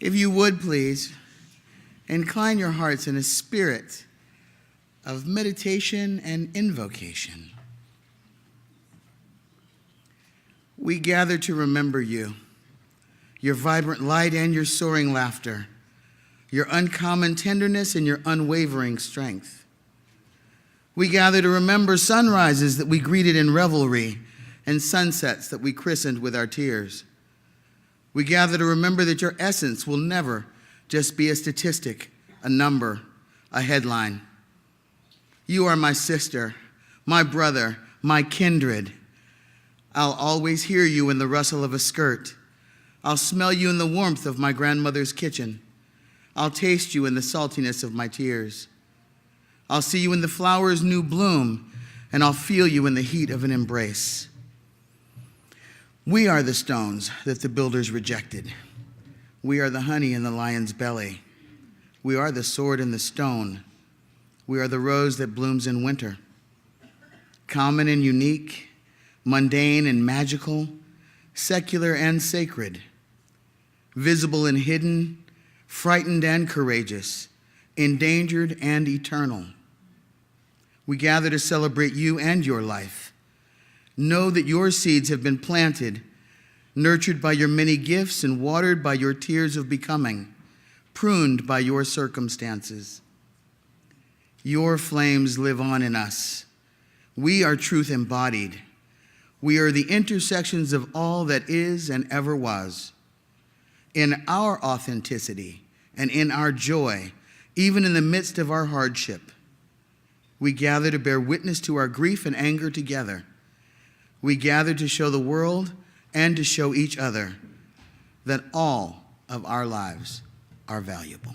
If you would, please, incline your hearts in a spirit of meditation and invocation. We gather to remember you, your vibrant light and your soaring laughter, your uncommon tenderness and your unwavering strength. We gather to remember sunrises that we greeted in revelry and sunsets that we christened with our tears. We gather to remember that your essence will never just be a statistic, a number, a headline. You are my sister, my brother, my kindred. I'll always hear you in the rustle of a skirt. I'll smell you in the warmth of my grandmother's kitchen. I'll taste you in the saltiness of my tears. I'll see you in the flower's new bloom, and I'll feel you in the heat of an embrace. We are the stones that the builders rejected. We are the honey in the lion's belly. We are the sword and the stone. We are the rose that blooms in winter. Common and unique, mundane and magical, secular and sacred, visible and hidden, frightened and courageous, endangered and eternal. We gather to celebrate you and your life. Know that your seeds have been planted, nurtured by your many gifts and watered by your tears of becoming, pruned by your circumstances. Your flames live on in us. We are truth embodied. We are the intersections of all that is and ever was. In our authenticity and in our joy, even in the midst of our hardship, we gather to bear witness to our grief and anger together. We gather to show the world and to show each other that all of our lives are valuable.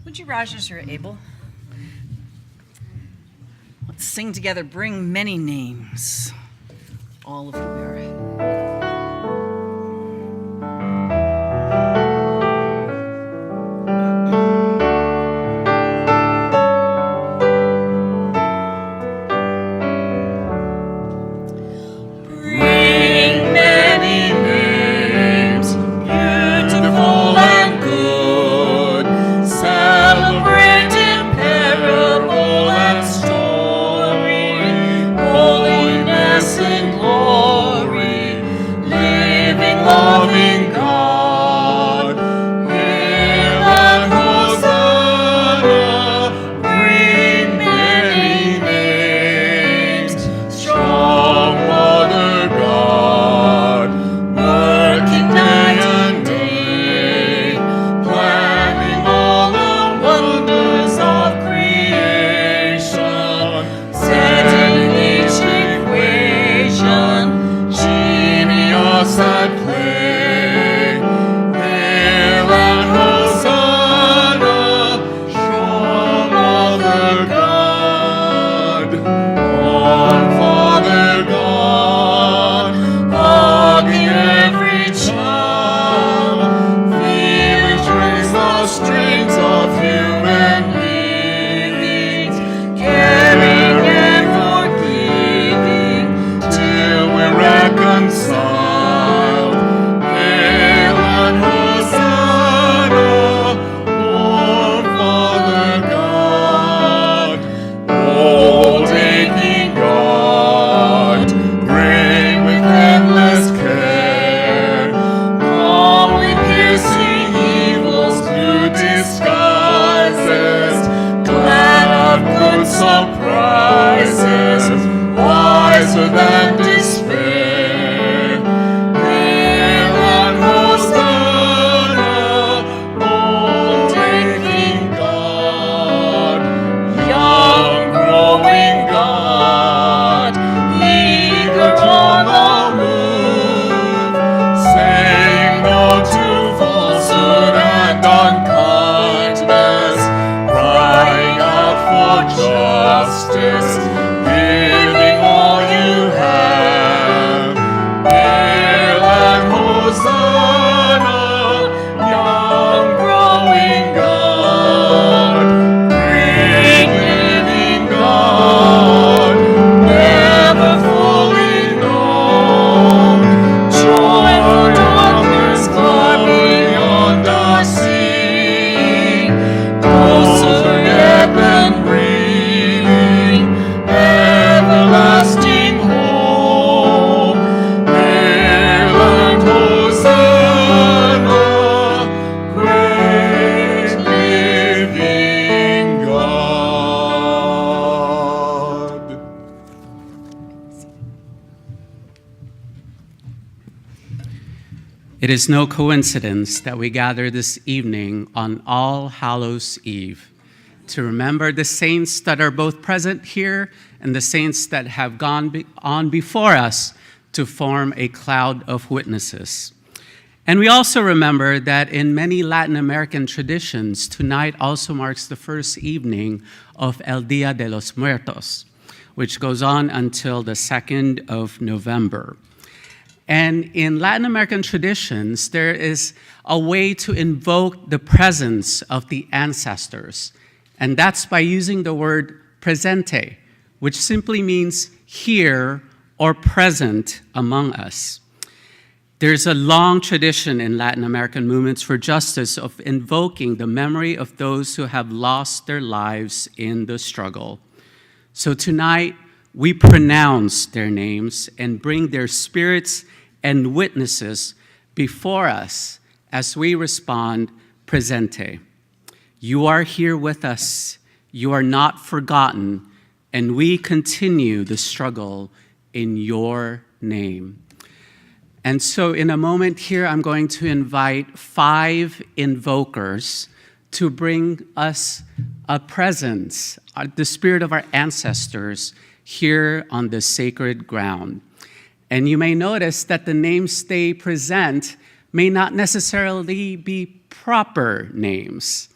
Would you rise as you're able? Let's sing together, Bring Many Names, all of who we are. It is no coincidence that we gather this evening on All Hallows Eve to remember the saints that are both present here and the saints that have gone on before us to form a cloud of witnesses. And we also remember that in many Latin American traditions, tonight also marks the first evening of El Día de los Muertos, which goes on until the 2nd of November. And in Latin American traditions, there is a way to invoke the presence of the ancestors, and that's by using the word presente, which simply means here or present among us. There's a long tradition in Latin American movements for justice of invoking the memory of those who have lost their lives in the struggle. So tonight, we pronounce their names and bring their spirits and witnesses before us as we respond presente. You are here with us, you are not forgotten, and we continue the struggle in your name. And so in a moment here, I'm going to invite 5 invokers to bring us a presence, the spirit of our ancestors here on this sacred ground. And you may notice that the names they present may not necessarily be proper names,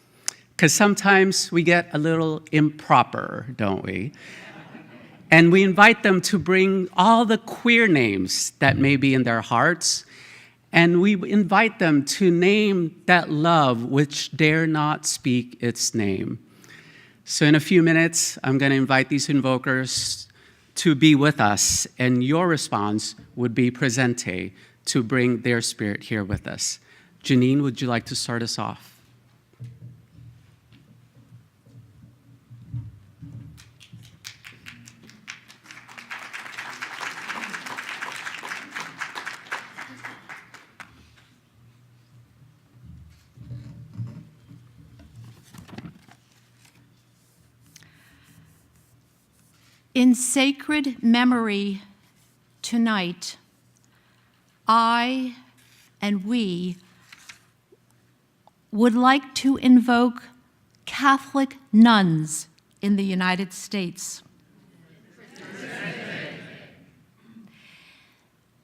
because sometimes we get a little improper, don't we? And we invite them to bring all the queer names that may be in their hearts, and we invite them to name that love which dare not speak its name. So in a few minutes, I'm going to invite these invokers to be with us, and your response would be presente, to bring their spirit here with us. Janine, would you like to start us off? In sacred memory tonight, I and we would like to invoke Catholic nuns in the United States.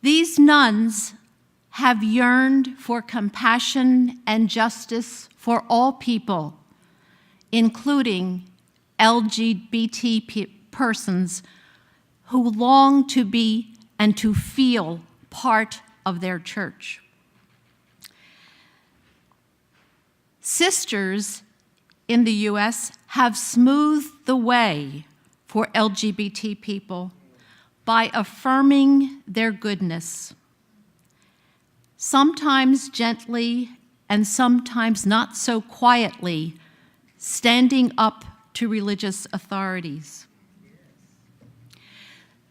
These nuns have yearned for compassion and justice for all people, including LGBT persons who long to be and to feel part of their church. Sisters in the U.S. have smoothed the way for LGBT people by affirming their goodness, sometimes gently and sometimes not so quietly, standing up to religious authorities.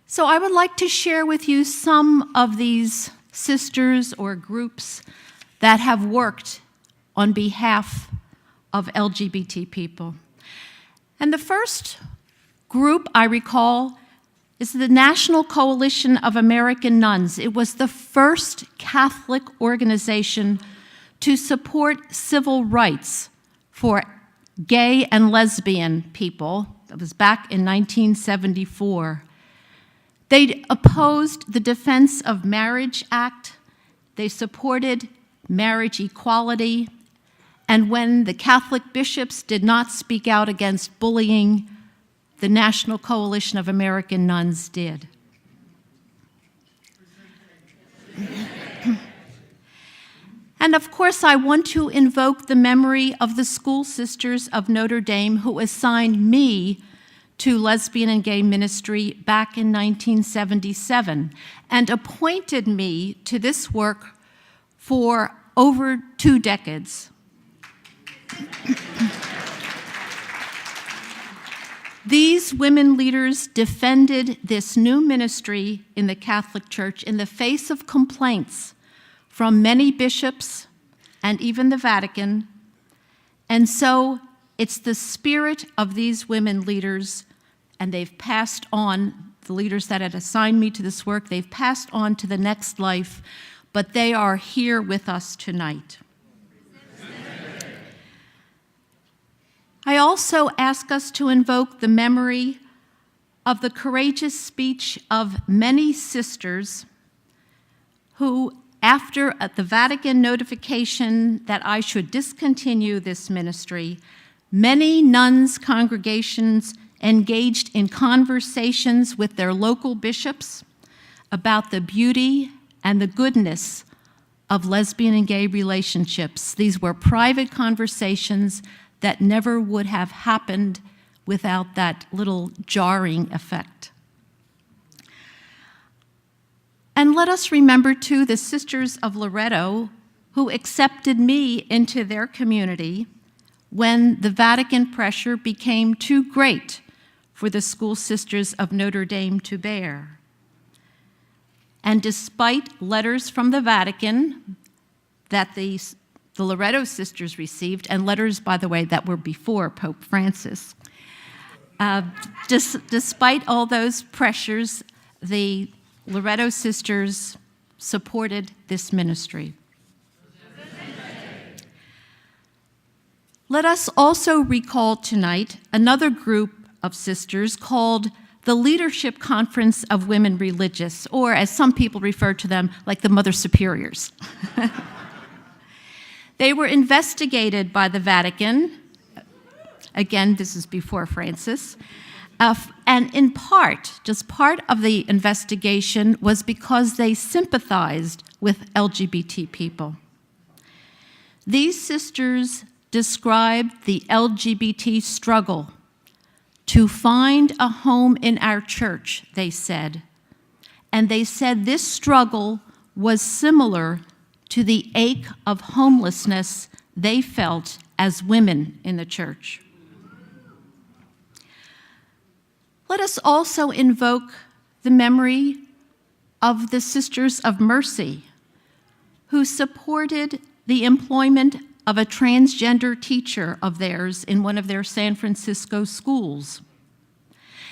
So I would like to share with you some of these sisters or groups that have worked on behalf of LGBT people. And the first group I recall is the National Coalition of American Nuns. It was the first Catholic organization to support civil rights for gay and lesbian people. That was back in 1974. They opposed the Defense of Marriage Act. They supported marriage equality. And when the Catholic bishops did not speak out against bullying, the National Coalition of American Nuns did. And of course, I want to invoke the memory of the School Sisters of Notre Dame who assigned me to lesbian and gay ministry back in 1977 and appointed me to this work for over 2 decades. These women leaders defended this new ministry in the Catholic Church in the face of complaints from many bishops and even the Vatican. And so it's the spirit of these women leaders, and they've passed on, the leaders that had assigned me to this work, they've passed on to the next life but they are here with us tonight. I also ask us to invoke the memory of the courageous speech of many sisters who, after the Vatican notification that I should discontinue this ministry, many nuns' congregations engaged in conversations with their local bishops about the beauty and the goodness of lesbian and gay relationships. These were private conversations that never would have happened without that little jarring effect. And let us remember, too, the Sisters of Loretto who accepted me into their community when the Vatican pressure became too great for the School Sisters of Notre Dame to bear. And despite letters from the Vatican that the Loretto sisters received, and letters, by the way, that were before Pope Francis, despite all those pressures, the Loretto sisters supported this ministry. Let us also recall tonight another group of sisters called the Leadership Conference of Women Religious, or as some people refer to them, like the Mother Superiors. They were investigated by the Vatican. Again, this is before Francis. And in part, just part of the investigation was because they sympathized with LGBT people. These sisters described the LGBT struggle to find a home in our church, they said. And they said this struggle was similar to the ache of homelessness they felt as women in the church. Let us also invoke the memory of the Sisters of Mercy, who supported the employment of a transgender teacher of theirs in one of their San Francisco schools.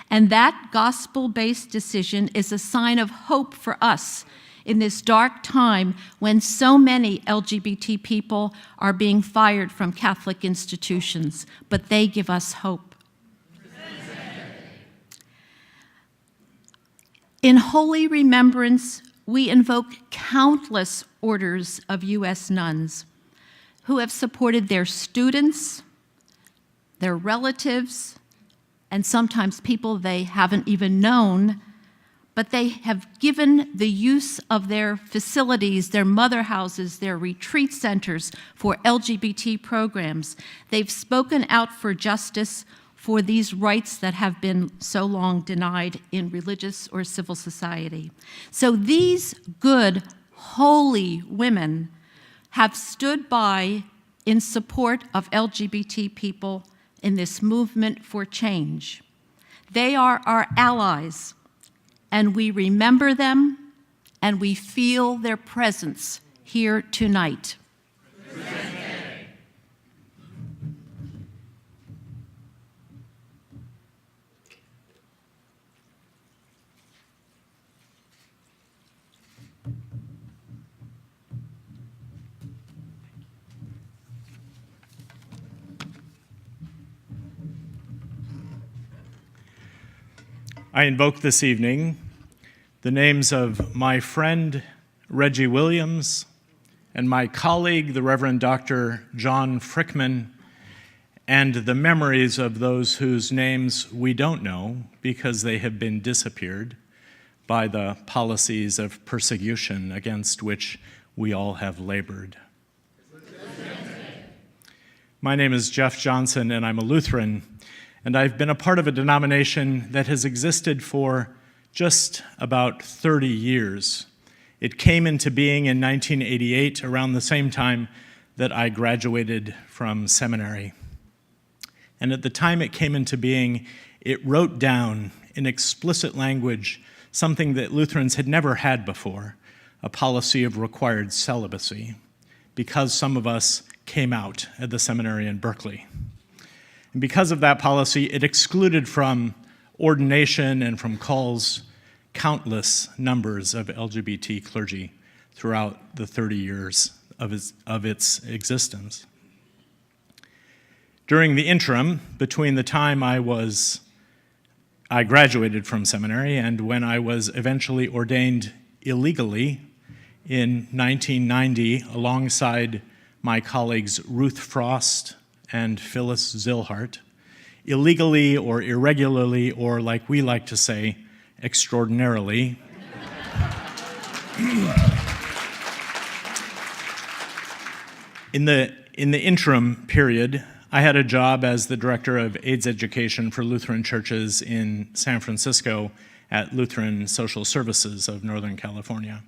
And that gospel-based decision is a sign of hope for us in this dark time when so many LGBT people are being fired from Catholic institutions, but they give us hope. In holy remembrance, we invoke countless orders of U.S. nuns who have supported their students, their relatives, and sometimes people they haven't even known, but they have given the use of their facilities, their mother houses, their retreat centers for LGBT programs. They've spoken out for justice for these rights that have been so long denied in religious or civil society. So these good, holy women have stood by in support of LGBT people in this movement for change. They are our allies, and we remember them, and we feel their presence here tonight. I invoke this evening the names of my friend Reggie Williams and my colleague, the Reverend Dr. John Frickman, and the memories of those whose names we don't know because they have been disappeared by the policies of persecution against which we all have labored. My name is Jeff Johnson, and I'm a Lutheran, and I've been a part of a denomination that has existed for just about 30 years. It came into being in 1988, around the same time that I graduated from seminary. And at the time it came into being, it wrote down in explicit language something that Lutherans had never had before, a policy of required celibacy, because some of us came out at the seminary in Berkeley. And because of that policy, it excluded from ordination and from calls countless numbers of LGBT clergy, throughout the 30 years of its existence. During the interim, between the time I graduated from seminary and when I was eventually ordained illegally in 1990 alongside my colleagues Ruth Frost and Phyllis Zilhart, illegally or irregularly, or like we like to say, extraordinarily. In the interim period, I had a job as the director of AIDS education for Lutheran churches in San Francisco at Lutheran Social Services of Northern California.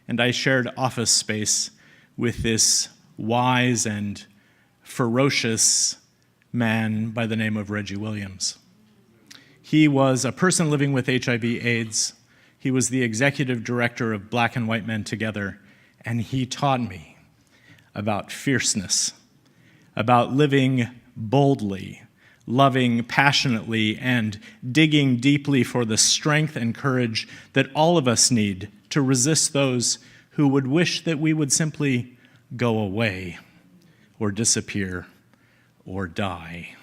And I shared office space with this wise and ferocious man by the name of Reggie Williams. He was a person living with HIV/AIDS. He was the executive director of Black and White Men Together, and he taught me about fierceness, about living boldly, loving passionately, and digging deeply for the strength and courage that all of us need to resist those who would wish that we would simply go away or disappear or die.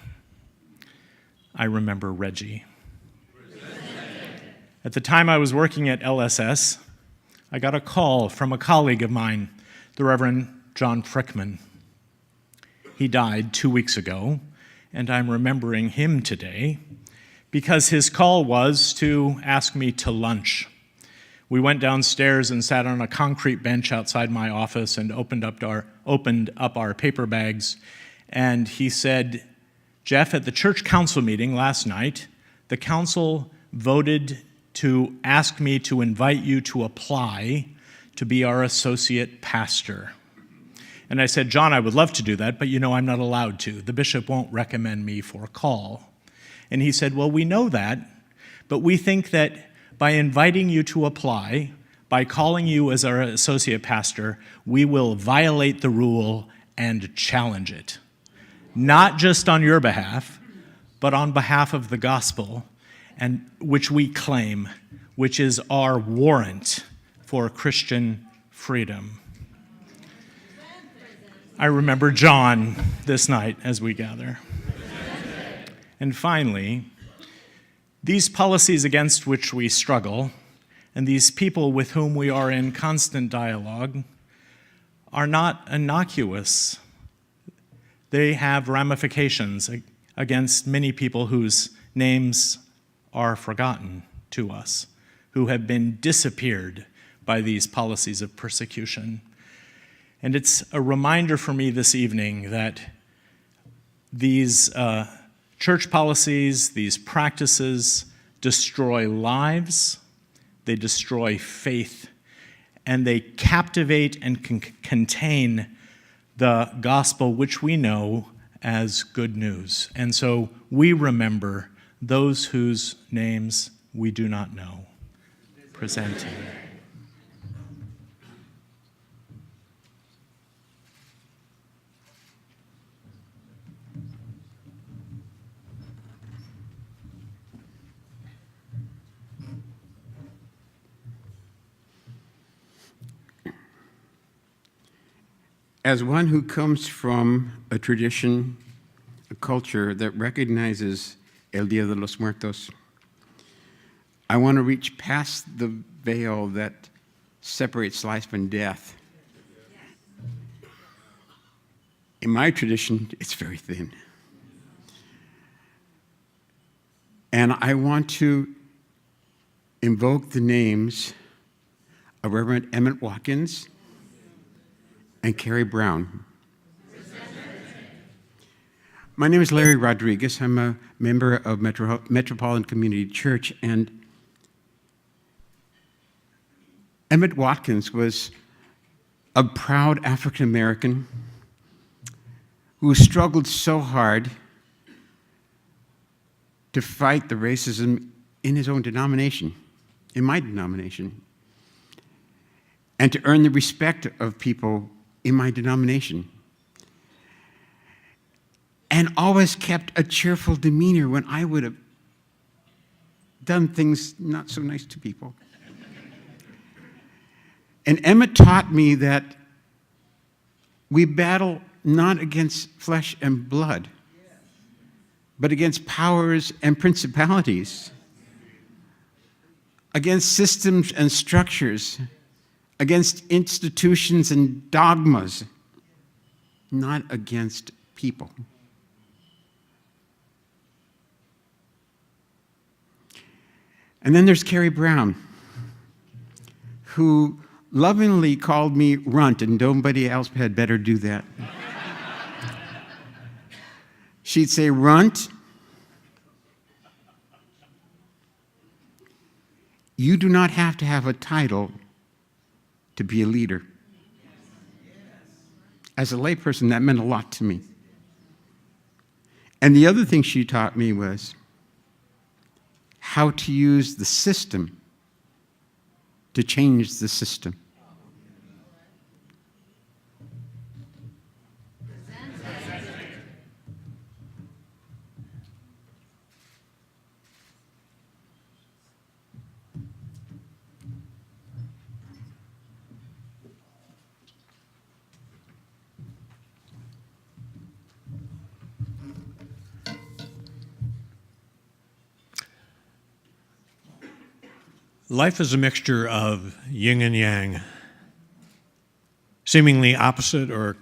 I remember Reggie. At the time I was working at LSS, I got a call from a colleague of mine, the Reverend John Frickman. He died 2 weeks ago, and I'm remembering him today because his call was to ask me to lunch. We went downstairs and sat on a concrete bench outside my office and opened up our paper bags, and he said, "Jeff, at the church council meeting last night, the council voted to ask me to invite you to apply to be our associate pastor." And I said, "John, I would love to do that, but you know I'm not allowed to. The bishop won't recommend me for a call." And he said, "Well, we know that, but we think that by inviting you to apply, by calling you as our associate pastor, we will violate the rule and challenge it. Not just on your behalf, but on behalf of the gospel, and which we claim, which is our warrant for Christian freedom." I remember John this night as we gather. And finally, these policies against which we struggle and these people with whom we are in constant dialogue are not innocuous. They have ramifications against many people whose names are forgotten to us, who have been disappeared by these policies of persecution. And it's a reminder for me this evening that these church policies, these practices destroy lives, they destroy faith, and they captivate and contain the gospel which we know as good news. And so we remember those whose names we do not know. Presenting. As one who comes from a tradition, a culture that recognizes El Día de los Muertos, I want to reach past the veil that separates life and death. In my tradition, it's very thin. And I want to invoke the names of Reverend Emmett Watkins and Carrie Brown. My name is Larry Rodriguez. I'm a member of Metropolitan Community Church, and Emmett Watkins was a proud African American who struggled so hard to fight the racism in his own denomination, in my denomination, and to earn the respect of people in my denomination, and always kept a cheerful demeanor when I would have done things not so nice to people. And Emma taught me that we battle not against flesh and blood, but against powers and principalities, against systems and structures, against institutions and dogmas, not against people. And then there's Carrie Brown, who lovingly called me runt, and nobody else had better do that. She'd say, "Runt, you do not have to have a title to be a leader." As a layperson, that meant a lot to me. And the other thing she taught me was how to use the system to change the system. Life is a mixture of yin and yang, seemingly opposite or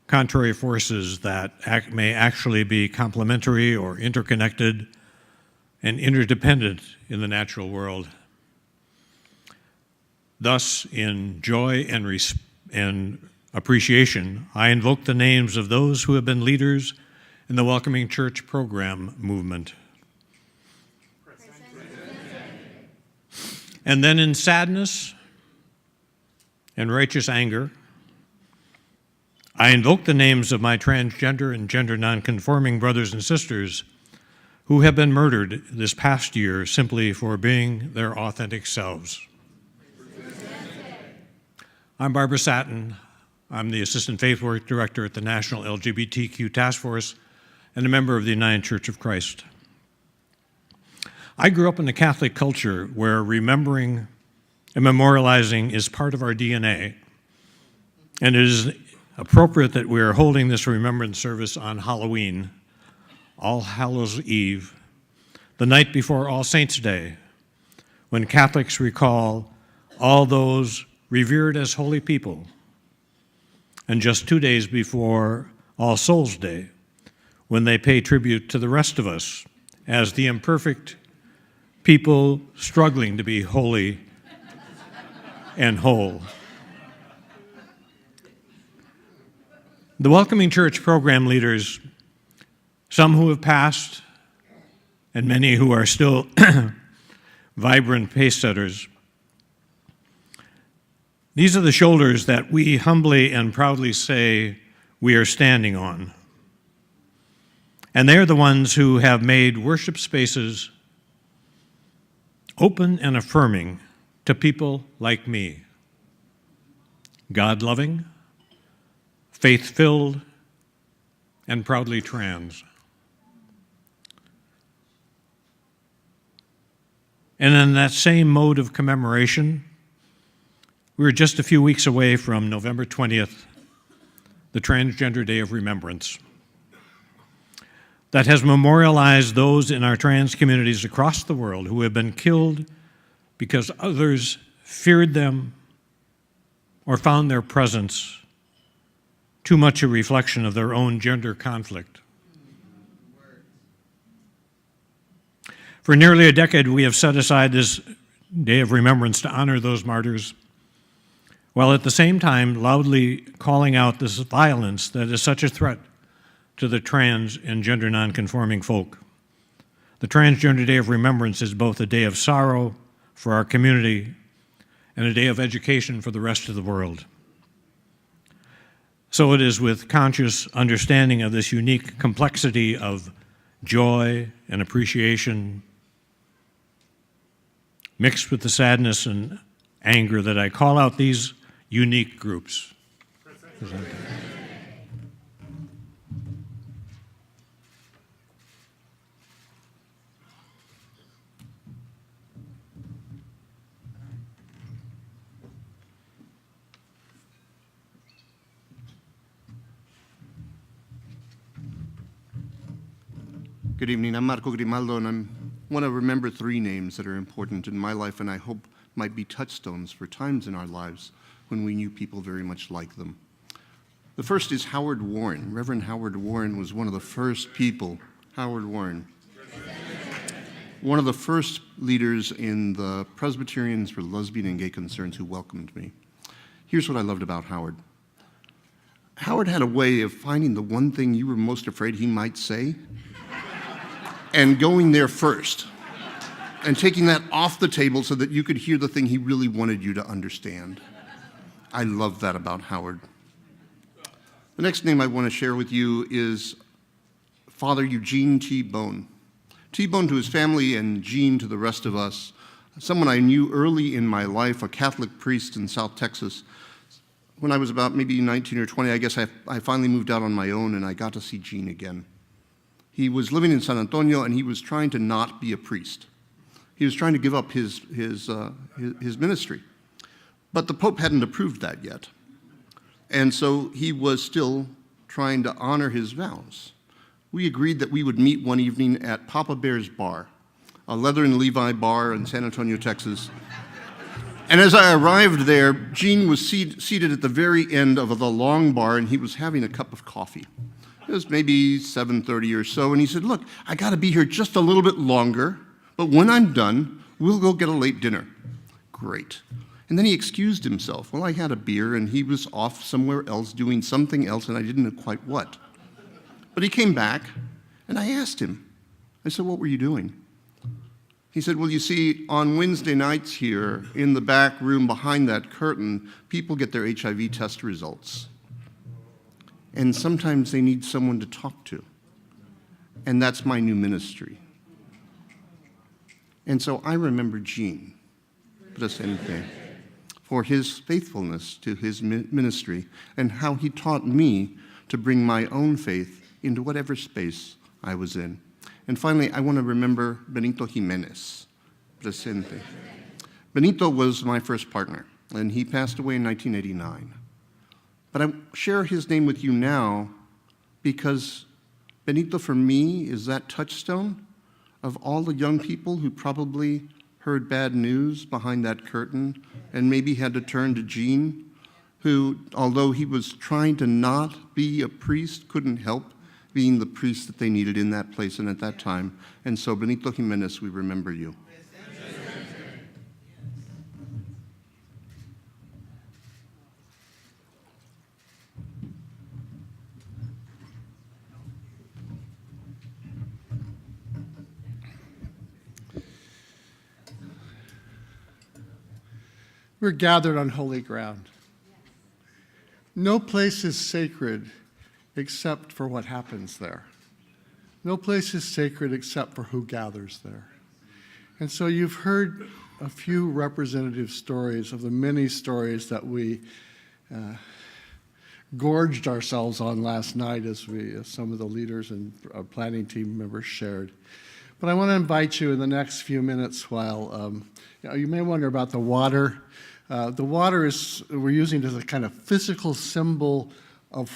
contrary forces that may actually be complementary or interconnected and interdependent in the natural world. Thus, in joy and appreciation, I invoke the names of those who have been leaders in the Welcoming Church program movement. And then in sadness and righteous anger, I invoke the names of my transgender and gender nonconforming brothers and sisters who have been murdered this past year simply for being their authentic selves. I'm Barbara Satin. I'm the Assistant Faith Work Director at the National LGBTQ Task Force and a member of the United Church of Christ. I grew up in a Catholic culture where remembering and memorializing is part of our DNA, and it is appropriate that we are holding this remembrance service on Halloween, All Hallows Eve, the night before All Saints' Day, when Catholics recall all those revered as holy people, and just 2 days before All Souls' Day, when they pay tribute to the rest of us as the imperfect people struggling to be holy and whole. The Welcoming Church program leaders, some who have passed and many who are still vibrant pace setters, these are the shoulders that we humbly and proudly say we are standing on. And they're the ones who have made worship spaces open and affirming to people like me, God-loving, faith-filled, and proudly trans. And in that same mode of commemoration, we were just a few weeks away from November 20th, the Transgender Day of Remembrance, that has memorialized those in our trans communities across the world who have been killed because others feared them or found their presence too much a reflection of their own gender conflict. For nearly a decade, we have set aside this Day of Remembrance to honor those martyrs, while at the same time loudly calling out this violence that is such a threat to the trans and gender nonconforming folk. The Transgender Day of Remembrance is both a day of sorrow for our community and a day of education for the rest of the world. So it is with conscious understanding of this unique complexity of joy and appreciation, mixed with the sadness and anger, that I call out these unique groups. Good evening. I'm Marco Grimaldo, and I want to remember 3 names that are important in my life and I hope might be touchstones for times in our lives when we knew people very much like them. The first is Howard Warren. Reverend Howard Warren was one of the first people, Howard Warren, one of the first leaders in the Presbyterians for Lesbian and Gay Concerns who welcomed me. Here's what I loved about Howard. Howard had a way of finding the one thing you were most afraid he might say and going there first and taking that off the table so that you could hear the thing he really wanted you to understand. I love that about Howard. The next name I want to share with you is Father Eugene T. Bone. T. Bone to his family and Gene to the rest of us, someone I knew early in my life, a Catholic priest in South Texas. When I was about maybe 19 or 20, I guess I finally moved out on my own and I got to see Gene again. He was living in San Antonio and he was trying to not be a priest. He was trying to give up his ministry. But the Pope hadn't approved that yet. And so he was still trying to honor his vows. We agreed that we would meet one evening at Papa Bear's Bar, a Leather and Levi bar in San Antonio, Texas. And as I arrived there, Gene was seated at the very end of the long bar and he was having a cup of coffee. It was maybe 7:30 or so, and he said, look, I gotta be here just a little bit longer, but when I'm done, we'll go get a late dinner. Great. And then he excused himself. Well, I had a beer, and he was off somewhere else doing something else, and I didn't know quite what. But he came back, and I asked him. I said, what were you doing? He said, well, you see, on Wednesday nights here, in the back room behind that curtain, people get their HIV test results. And sometimes they need someone to talk to. And that's my new ministry. And so I remember Gene Presente for his faithfulness to his ministry and how he taught me to bring my own faith into whatever space I was in. And finally, I want to remember Benito Jimenez Presente. Benito was my first partner, and he passed away in 1989. But I share his name with you now because Benito, for me, is that touchstone of all the young people who probably heard bad news behind that curtain and maybe had to turn to Gene, who, although he was trying to not be a priest, couldn't help being the priest that they needed in that place and at that time. And so, Benito Jimenez, we remember you. We're gathered on holy ground. No place is sacred except for what happens there. No place is sacred except for who gathers there. And so you've heard a few representative stories of the many stories that we gorged ourselves on last night as some of the leaders and our planning team members shared. But I want to invite you in the next few minutes while, you may wonder about the water. The water we're using as a kind of physical symbol of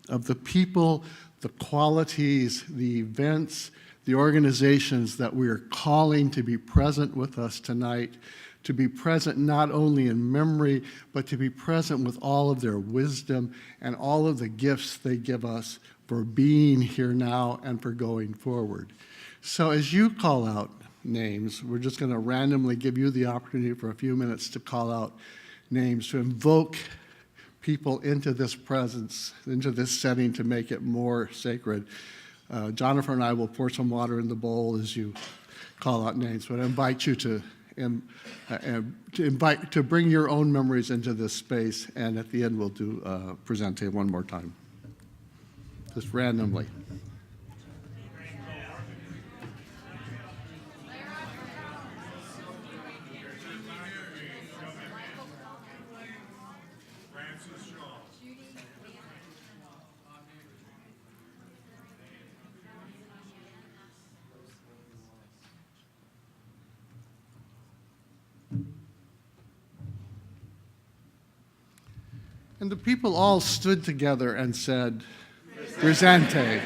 the people, the qualities, the events, the organizations that we are calling to be present with us tonight, to be present not only in memory, but to be present with all of their wisdom and all of the gifts they give us for being here now and for going forward. So as you call out names, we're just going to randomly give you the opportunity for a few minutes to call out names, to invoke people into this presence, into this setting to make it more sacred. Jennifer and I will pour some water in the bowl as you call out names, but I invite you to bring your own memories into this space, and at the end we'll do Presente one more time, just randomly. And the people all stood together and said, Presente.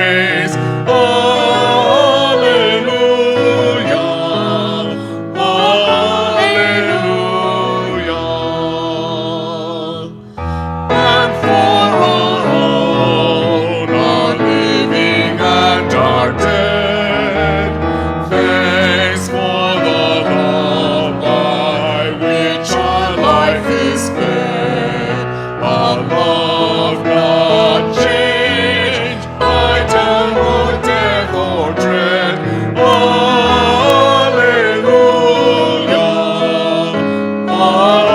praise. Alleluia, alleluia. And for our own, our living and our dead, thanks for the love by which our life is fed, a love not changed by time or death or dread. Alleluia, alleluia.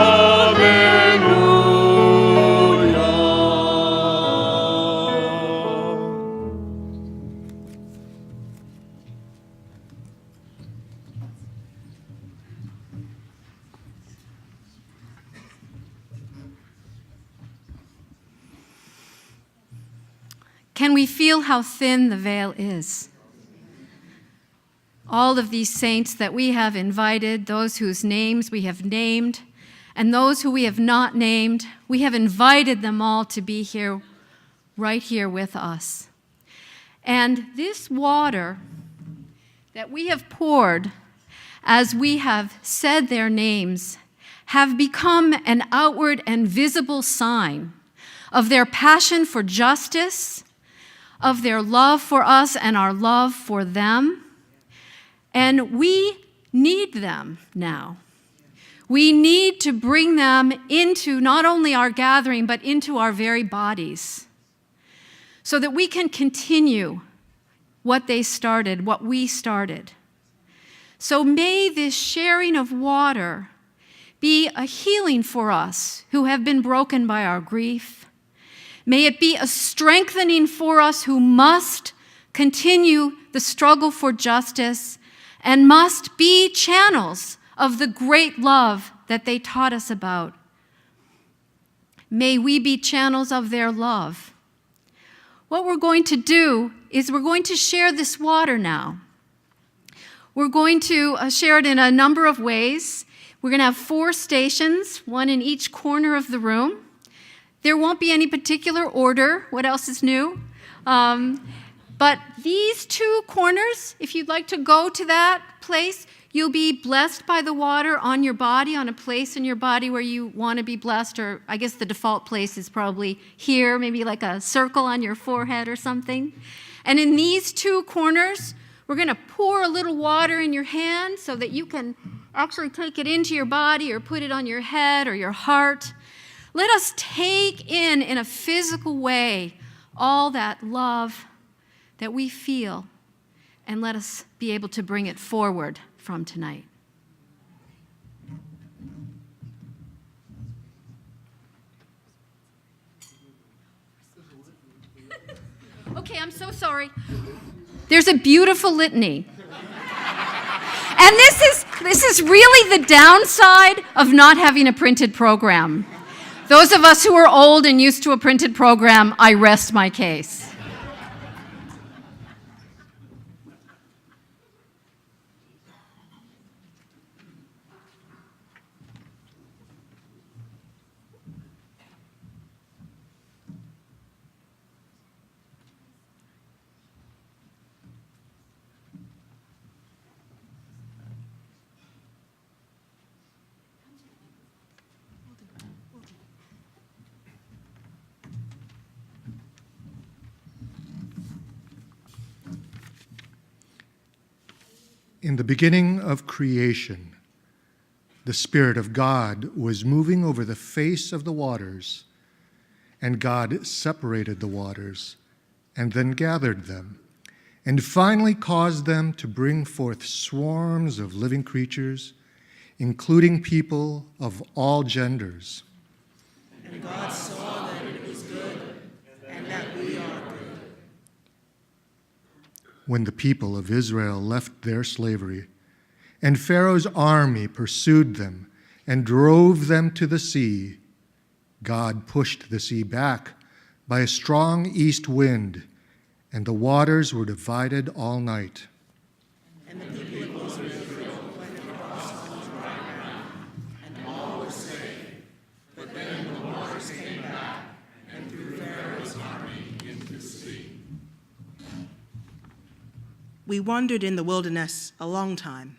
Can we feel how thin the veil is? All of these saints that we have invited, those whose names we have named, and those who we have not named, we have invited them all to be here, right here with us. And this water that we have poured as we have said their names have become an outward and visible sign of their passion for justice, of their love for us and our love for them. And we need them now. We need to bring them into not only our gathering, but into our very bodies, so that we can continue what they started, what we started. So may this sharing of water be a healing for us who have been broken by our grief. May it be a strengthening for us who must continue the struggle for justice and must be channels of the great love that they taught us about. May we be channels of their love. What we're going to do is we're going to share this water now. We're going to share it in a number of ways. We're going to have 4 stations, one in each corner of the room. There won't be any particular order. What else is new? But these 2 corners, if you'd like to go to that place, you'll be blessed by the water on your body, on a place in your body where you want to be blessed, or I guess the default place is probably here, maybe like a circle on your forehead or something. And in these 2 corners, we're going to pour a little water in your hand so that you can actually take it into your body or put it on your head or your heart. Let us take in a physical way all that love that we feel, and let us be able to bring it forward from tonight. Okay, I'm so sorry. There's a beautiful litany. And this is really the downside of not having a printed program. Those of us who are old and used to a printed program, I rest my case. In the beginning of creation, the Spirit of God was moving over the face of the waters, and God separated the waters and then gathered them, and finally caused them to bring forth swarms of living creatures, including people of all genders. And God saw that it was good, and that we are good. When the people of Israel left their slavery, and Pharaoh's army pursued them and drove them to the sea, God pushed the sea back by a strong east wind, and the waters were divided all night. And the people of Israel went across on dry ground, and all were safe. But then the waters came back and threw Pharaoh's army into the sea. We wandered in the wilderness a long time.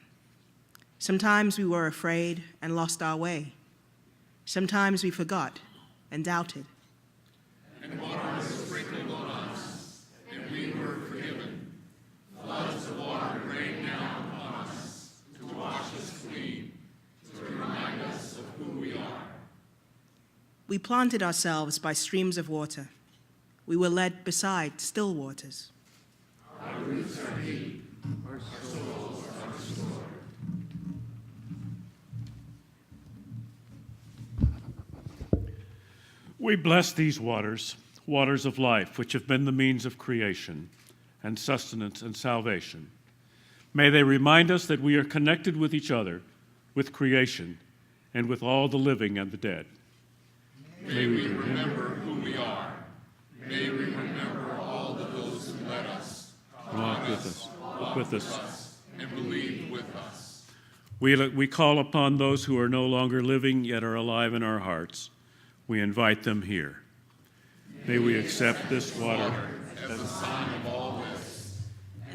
Sometimes we were afraid and lost our way. Sometimes we forgot and doubted. And water was sprinkled on us, and we were forgiven. Floods of water rained down upon us to wash us clean, to remind us of who we are. We planted ourselves by streams of water. We were led beside still waters. Our roots are deep, our souls are restored. We bless these waters, waters of life, which have been the means of creation and sustenance and salvation. May they remind us that we are connected with each other, with creation, and with all the living and the dead. May we remember who we are. May we remember all of those who led us, Walk with us, and believed with us. We call upon those who are no longer living yet are alive in our hearts. We invite them here. May we accept this water as a sign of all this,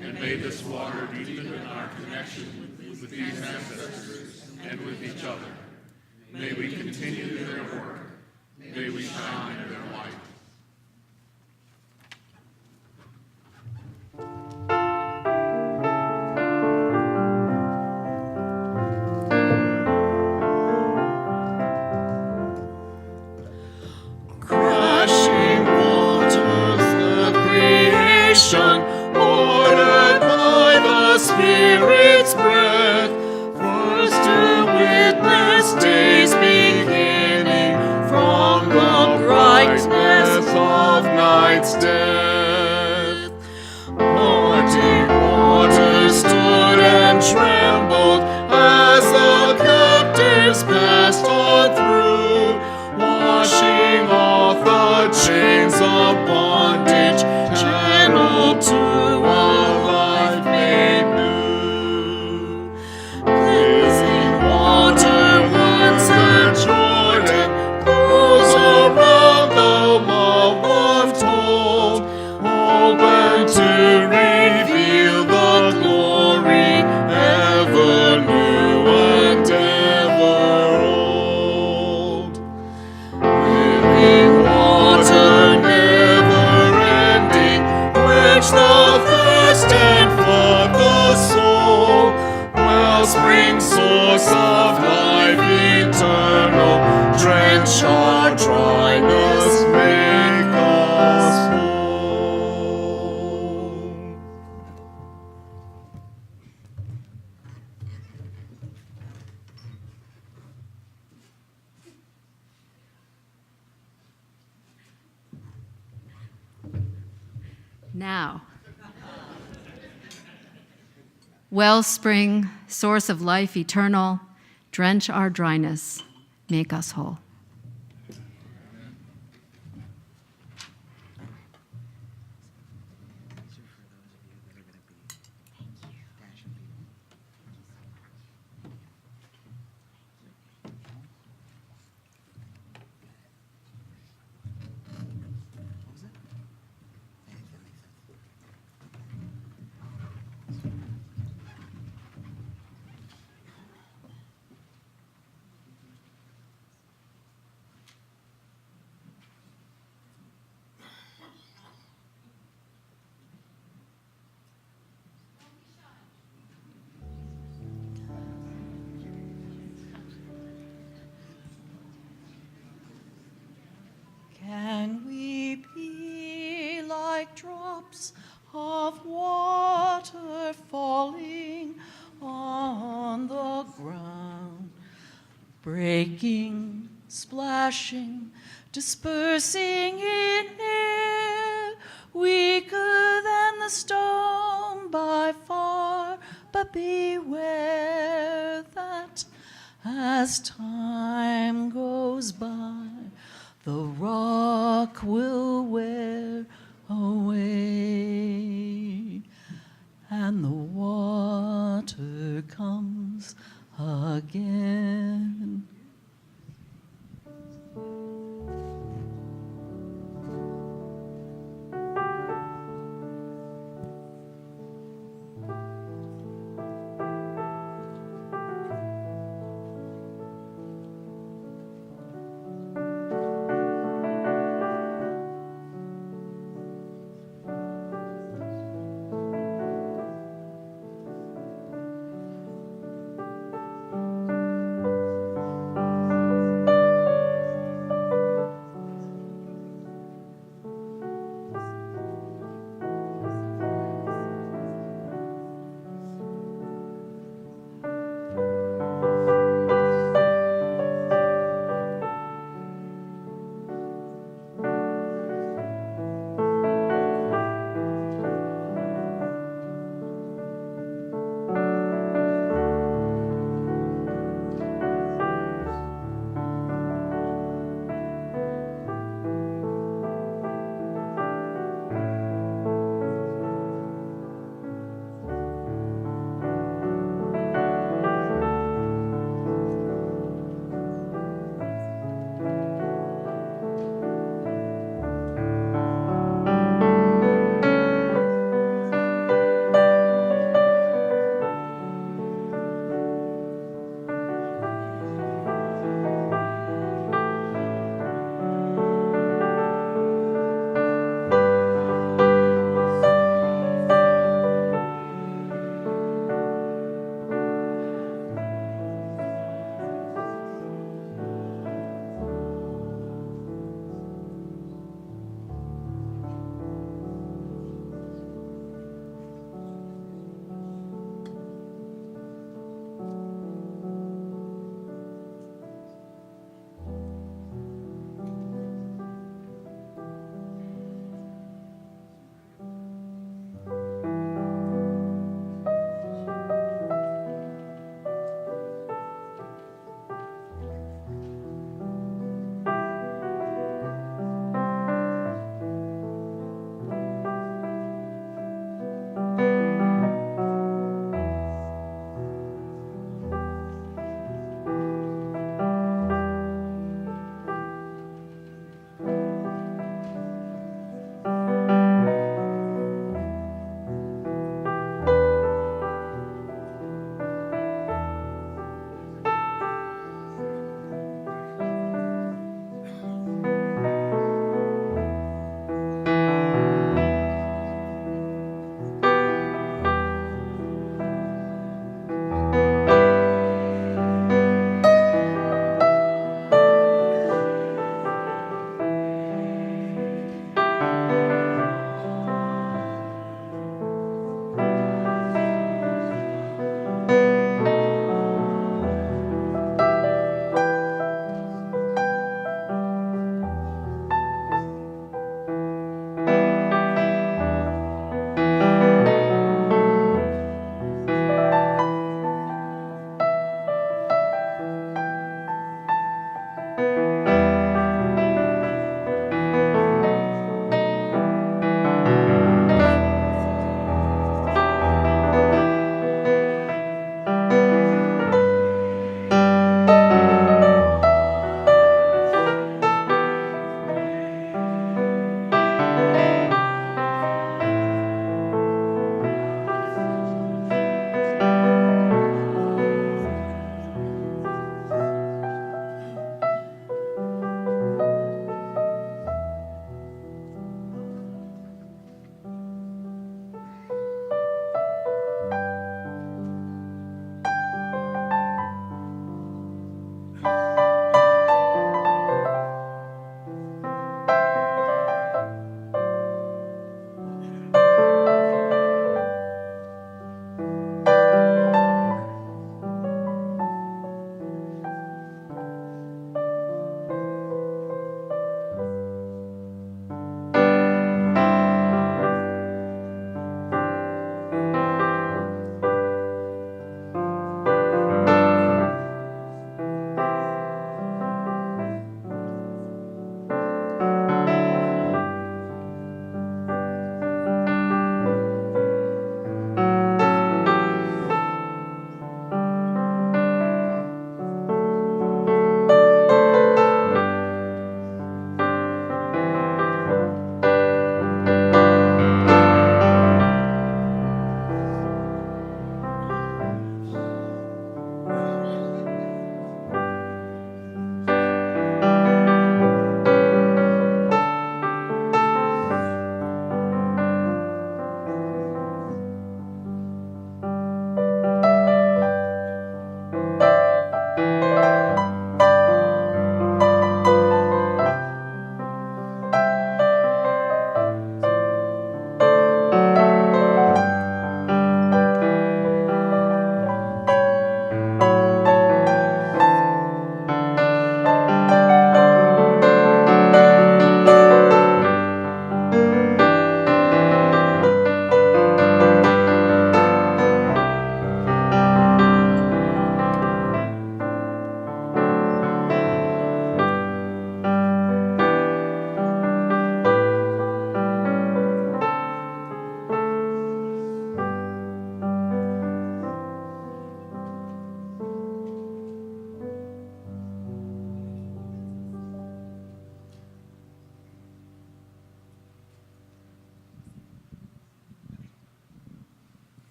and may this water deepen our connection with these ancestors and with each other. May we continue their work. May we shine in their light. Crashing waters of creation, ordered by the Spirit's breath, first to witness days beginning from the brightness of night's death. Parting waters stood and trembled as the captives passed on through, washing off the chains of bondage, channeled to a life made new. Blazing water once at Jordan, goes around the mob of told, open to reveal the glory ever new and ever old. Living water never ending, quench the thirst and flood the soul. Wellspring, source of life eternal, drench our dryness, make us whole. Now, wellspring, source of life eternal, drench our dryness, make us whole. Can we be like drops of water falling on the ground, breaking, splashing, dispersing in air, weaker than the stone by far, but beware that as time goes by, the rock will wear away, and the water comes again.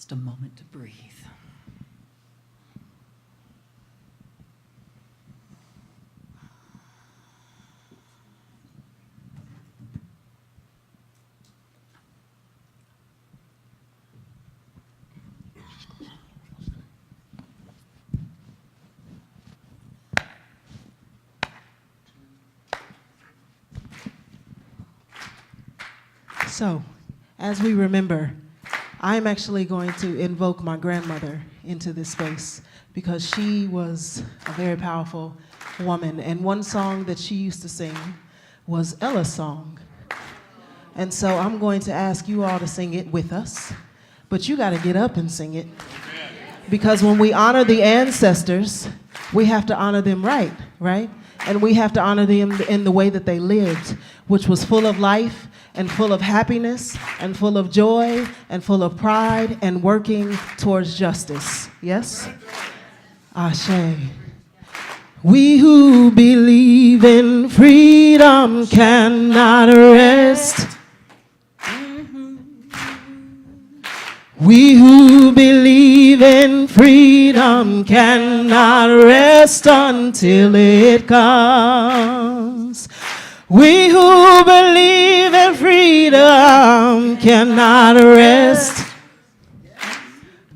Just a moment to breathe. So, as we remember, I'm actually going to invoke my grandmother into this space because she was a very powerful woman. And one song that she used to sing was Ella's song. And so I'm going to ask you all to sing it with us, but you got to get up and sing it. Because when we honor the ancestors, we have to honor them right? And we have to honor them in the way that they lived, which was full of life, and full of happiness, and full of joy, and full of pride, and working towards justice. Yes? Ashe. We who believe in freedom cannot rest. We who believe in freedom cannot rest until it comes. We who believe in freedom cannot rest.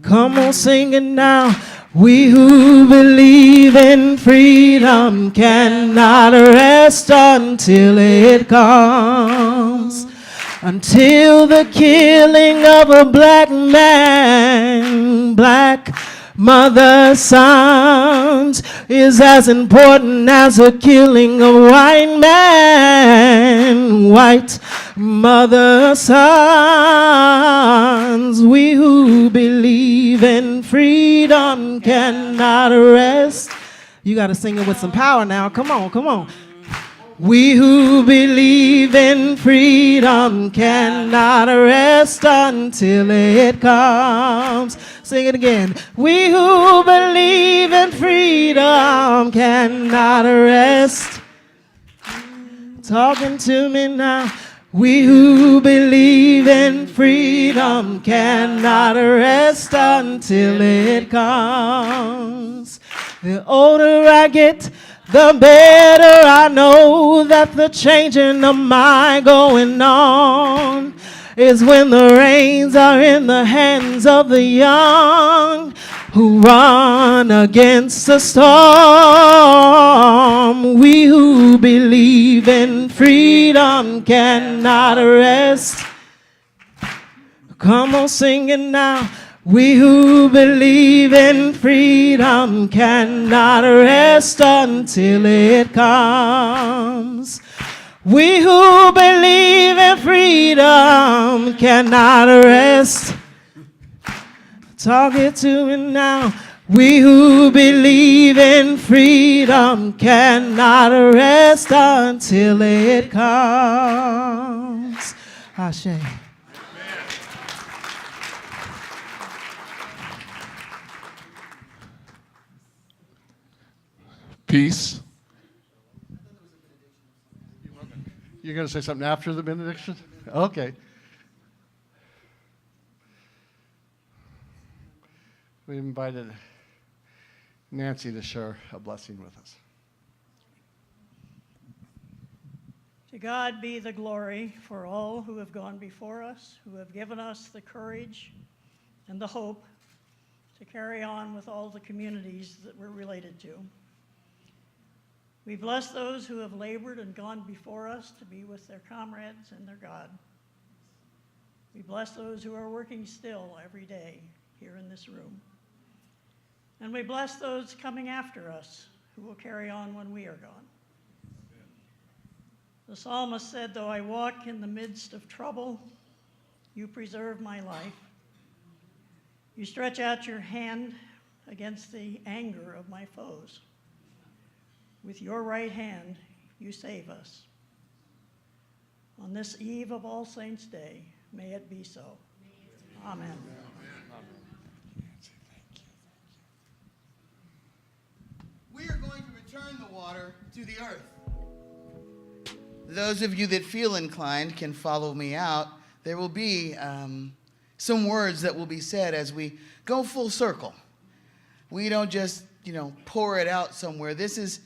Come on, sing it now. We who believe in freedom cannot rest until it comes. Until the killing of a black man, black mother's sons is as important as the killing of white man, white mother's sons. We who believe in freedom cannot rest. You got to sing it with some power now. Come on, come on. We who believe in freedom cannot rest until it comes. Sing it again. We who believe in freedom cannot rest. Talking to me now. We who believe in freedom cannot rest until it comes. The older I get, the better I know that the changing of my going on is when the reins are in the hands of the young who run against the storm. We who believe in freedom cannot rest. Come on, sing it now. We who believe in freedom cannot rest until it comes. We who believe in freedom cannot rest. Talk it to me now. We who believe in freedom cannot rest until it comes. Ashe. Peace. You're going to say something after the benediction? Okay. We invited Nancy to share a blessing with us. To God be the glory for all who have gone before us, who have given us the courage and the hope to carry on with all the communities that we're related to. We bless those who have labored and gone before us to be with their comrades and their God. We bless those who are working still every day here in this room. And we bless those coming after us who will carry on when we are gone. The psalmist said, though I walk in the midst of trouble, you preserve my life. You stretch out your hand against the anger of my foes. With your right hand, you save us. On this eve of All Saints' Day, may it be so. Amen. We are going to return the water to the earth. Those of you that feel inclined can follow me out. There will be some words that will be said as we go full circle. We don't just, pour it out somewhere. This is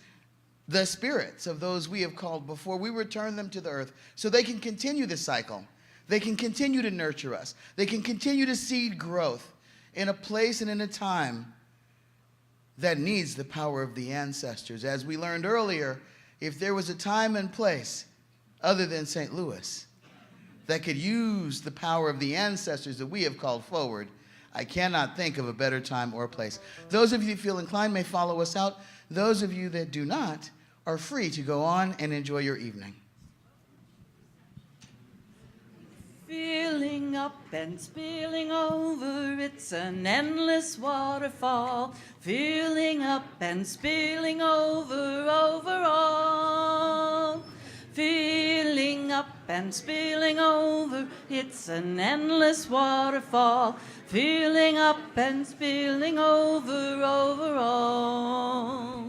the spirits of those we have called before. We return them to the earth so they can continue the cycle. They can continue to nurture us. They can continue to seed growth in a place and in a time that needs the power of the ancestors. As we learned earlier, if there was a time and place other than St. Louis that could use the power of the ancestors that we have called forward, I cannot think of a better time or place. Those of you who feel inclined may follow us out. Those of you that do not are free to go on and enjoy your evening. Filling up and spilling over, it's an endless waterfall. Filling up and spilling over, all. Filling up and spilling over, it's an endless waterfall. Filling up and spilling over, all.